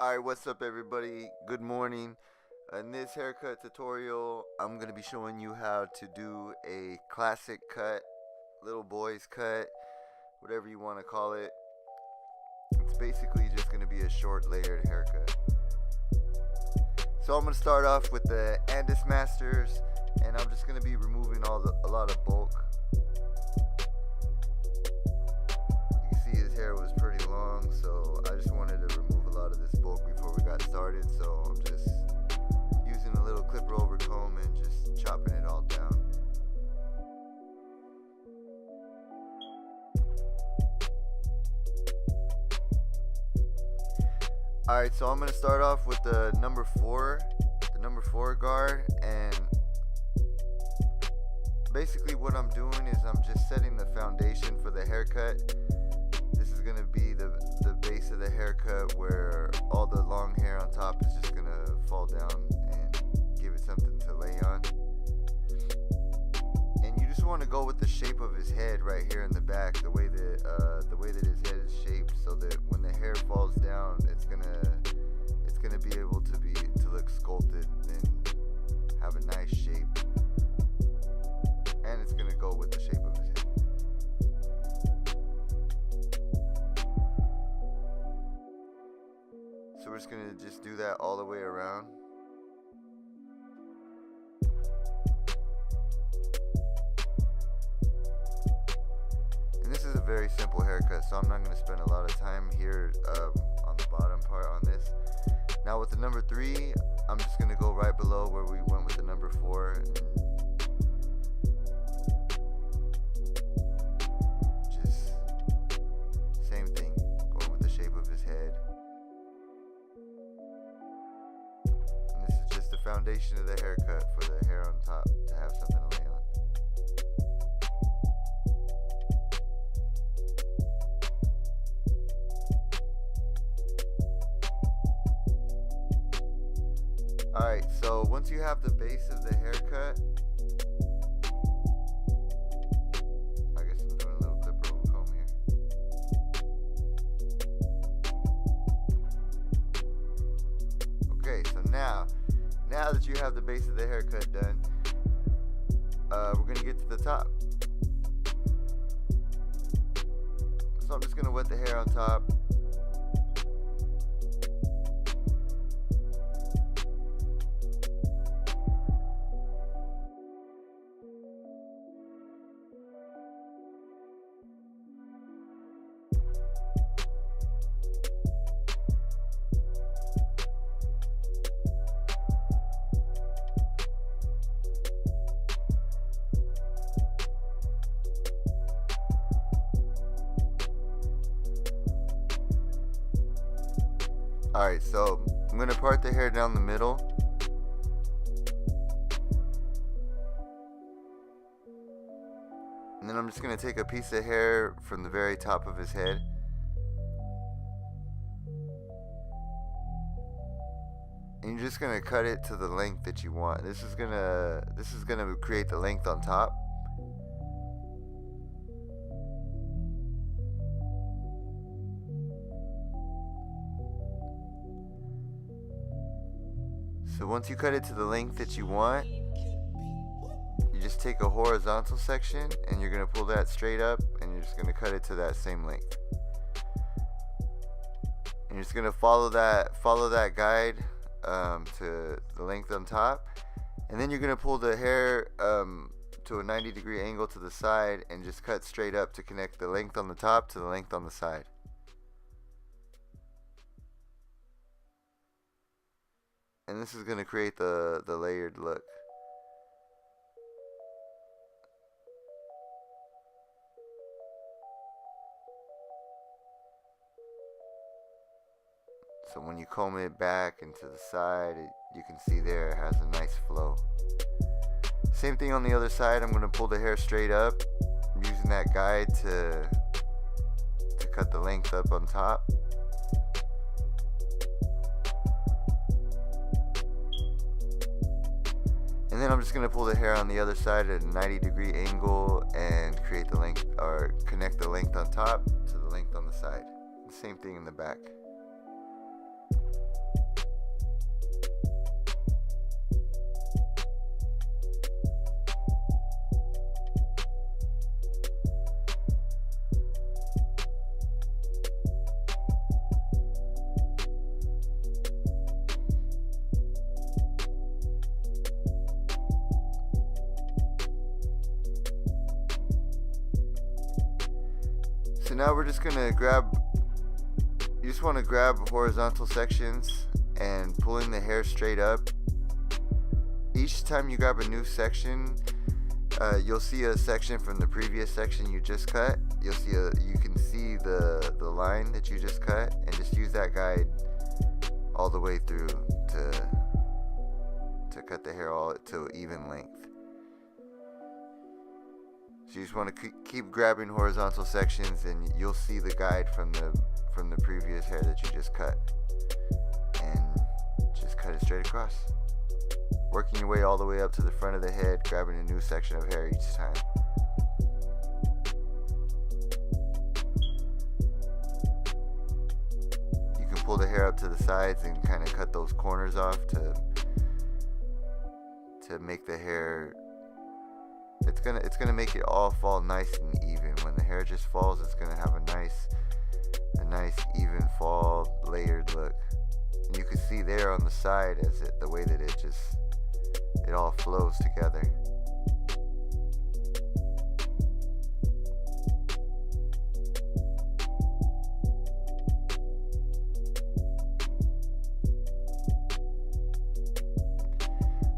Alright, what's up everybody? Good morning. In this haircut tutorial, I'm going to be showing you how to do a classic cut, little boy's cut, whatever you want to call it. It's basically just going to be a short layered haircut. So I'm going to start off with the Andis Masters, and I'm just going to be removing a lot of bulk. You can see his hair was pretty long, so I just wanted to remove a lot of this bulk before we got started. So I'm just using a little clipper over comb and just chopping it all down. Alright, so I'm going to start off with the number 4 guard, and basically what I'm doing is I'm just setting the foundation for the haircut. This is going to be the base of the haircut where all the long hair on top is just going to fall down and give it something to lay on. And you just want to go with the shape of his head right here in the back, the way that his head is shaped, so that when the hair falls down, it's gonna be able to look sculpted and have a nice shape, and it's gonna go with the shape of his head. So we're just gonna do that all the way around. And this is a very simple haircut, so I'm not going to spend a lot of time here on the bottom part on this. Now with the number 3, I'm just going to go right below where we went with the number 4. And just same thing, going with the shape of his head. And this is just the foundation of the haircut for the hair on top to have something to lay on. Alright, so once you have the base of the haircut, I guess I'm doing a little clipper over comb here. Okay, so now that you have the base of the haircut done, we're going to get to the top. So I'm just going to wet the hair on top. Alright, so I'm going to part the hair down the middle. And then I'm just going to take a piece of hair from the very top of his head. And you're just going to cut it to the length that you want. This is going to create the length on top. So once you cut it to the length that you want, you just take a horizontal section and you're going to pull that straight up, and you're just going to cut it to that same length. And you're just going to follow that guide to the length on top, and then you're going to pull the hair to a 90-degree angle to the side and just cut straight up to connect the length on the top to the length on the side. And this is going to create the layered look. So when you comb it back and to the side, you can see there it has a nice flow. Same thing on the other side. I'm going to pull the hair straight up. I'm using that guide to cut the length up on top. And then I'm just going to pull the hair on the other side at a 90-degree angle and create the length, or connect the length on top to the length on the side. The same thing in the back. so now we're just gonna you just want to grab horizontal sections and pulling the hair straight up. Each time you grab a new section, you'll see a section from the previous section you just cut. You can see the line that you just cut, and just use that guide all the way through to cut the hair all to even length. So you just want to keep grabbing horizontal sections, and you'll see the guide from the previous hair that you just cut, and just cut it straight across, working your way all the way up to the front of the head, grabbing a new section of hair each time. You can pull the hair up to the sides and kind of cut those corners off to make the hair, it's gonna make it all fall nice and even. When the hair just falls, it's gonna have a nice even fall, layered look. And you can see there on the side the way that it all flows together.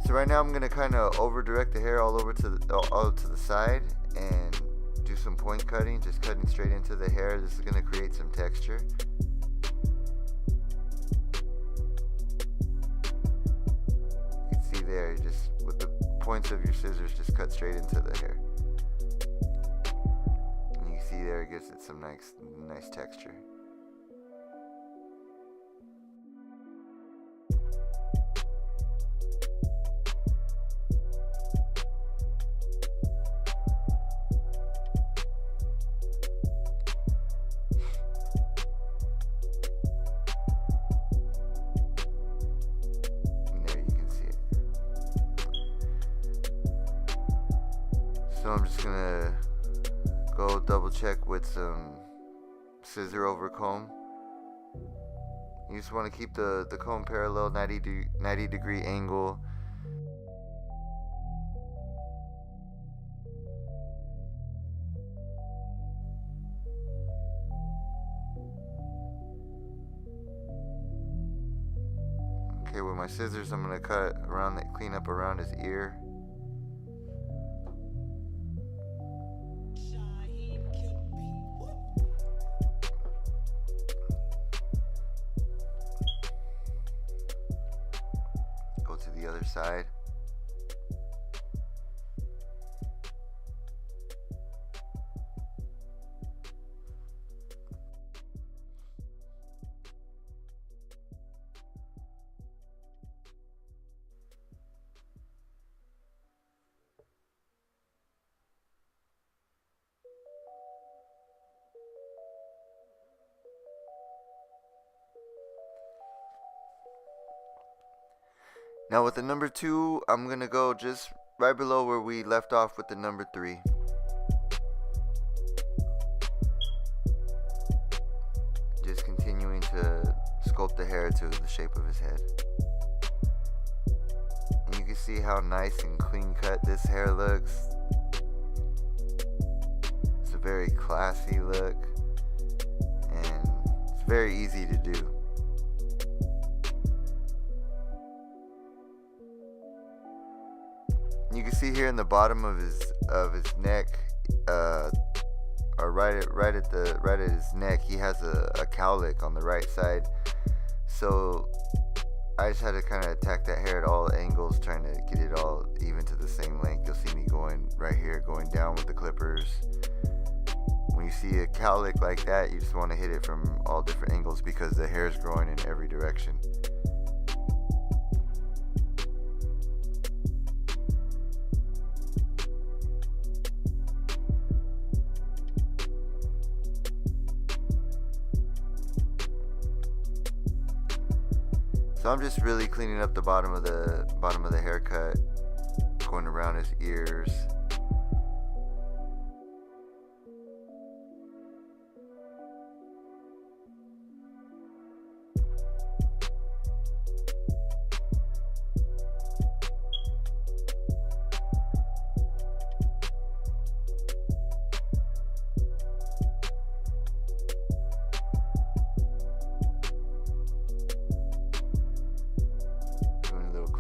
So right now I'm gonna kind of over direct the hair all to the side and do some point cutting, just cutting straight into the hair. This is gonna create some texture. You can see there, you just with the points of your scissors, just cut straight into the hair. And you can see there, it gives it some nice texture. So I'm just gonna go double check with some scissor over comb. You just want to keep the comb parallel, 90 degree angle. Okay, with my scissors I'm gonna cut around clean up around his ear. To the other side. Now with the number 2, I'm going to go just right below where we left off with the number 3. Just continuing to sculpt the hair to the shape of his head. And you can see how nice and clean cut this hair looks. It's a very classy look, and it's very easy to do. You can see here in the bottom of his neck, or right at his neck, he has a cowlick on the right side. So I just had to kind of attack that hair at all angles, trying to get it all even to the same length. You'll see me going right here, going down with the clippers. When you see a cowlick like that, you just want to hit it from all different angles because the hair is growing in every direction. So I'm just really cleaning up the bottom of the haircut, going around his ears.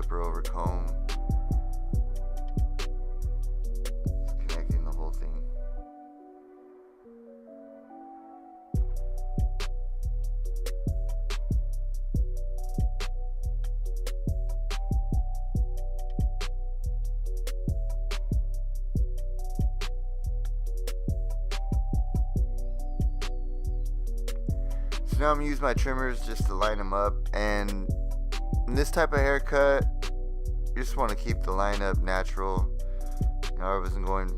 clipper over comb, connecting the whole thing. So now I'm going to use my trimmers just to line them up, and in this type of haircut, you just want to keep the lineup natural. You know, I wasn't gonna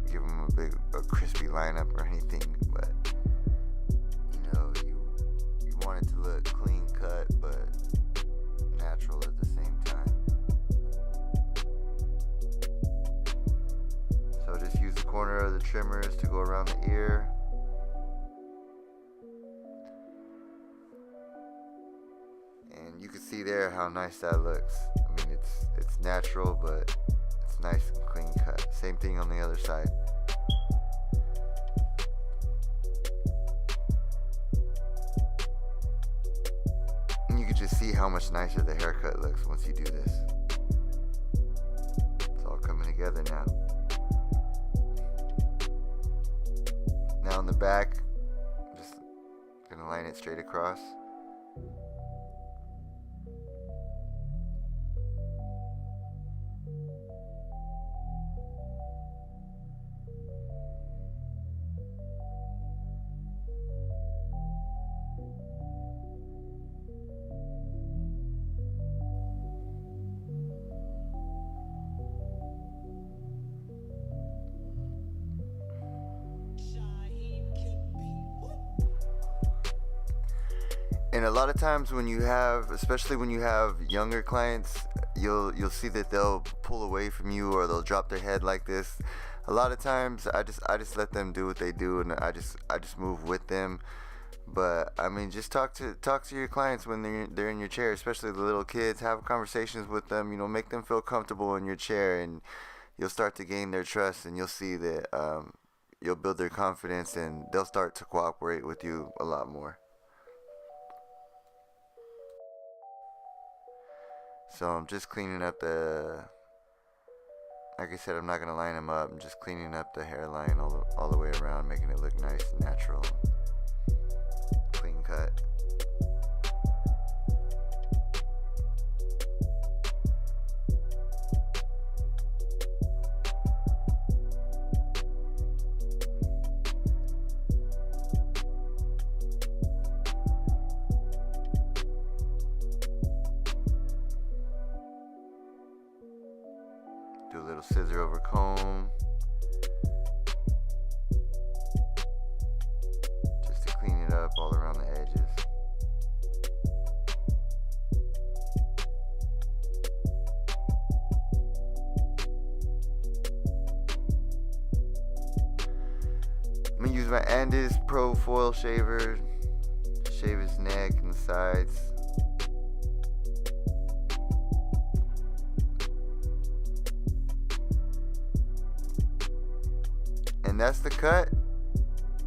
give them a crispy lineup or anything, but you know, you want it to look clean cut but natural at the same time. So just use the corner of the trimmers to go around the ear. And you can see there how nice that looks. I mean, it's natural, but it's nice and clean cut. Same thing on the other side. And you can just see how much nicer the haircut looks once you do this. It's all coming together now. Now on the back, I'm just gonna line it straight across. And a lot of times when you have, especially when you have younger clients, you'll see that they'll pull away from you or they'll drop their head like this. A lot of times I just let them do what they do, and I just move with them. But I mean, just talk to your clients when they're in your chair, especially the little kids. Have conversations with them, you know, make them feel comfortable in your chair, and you'll start to gain their trust, and you'll see that you'll build their confidence, and they'll start to cooperate with you a lot more. So I'm just cleaning up like I said, I'm not going to line them up. I'm just cleaning up the hairline all the way around, making it look nice and natural, clean cut. Do a little scissor over comb, just to clean it up all around the edges. I'm gonna use my Andis Pro foil shaver to shave his neck and the sides. And that's the cut.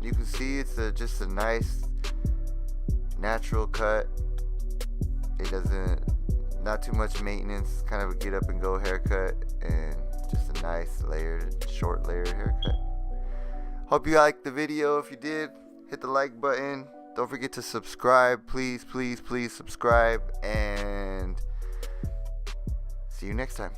You can see it's just a nice natural cut. It not too much maintenance, kind of a get up and go haircut, and just a nice short layered haircut. Hope you liked the video. If you did, hit the like button. Don't forget to subscribe. Please subscribe, and see you next time.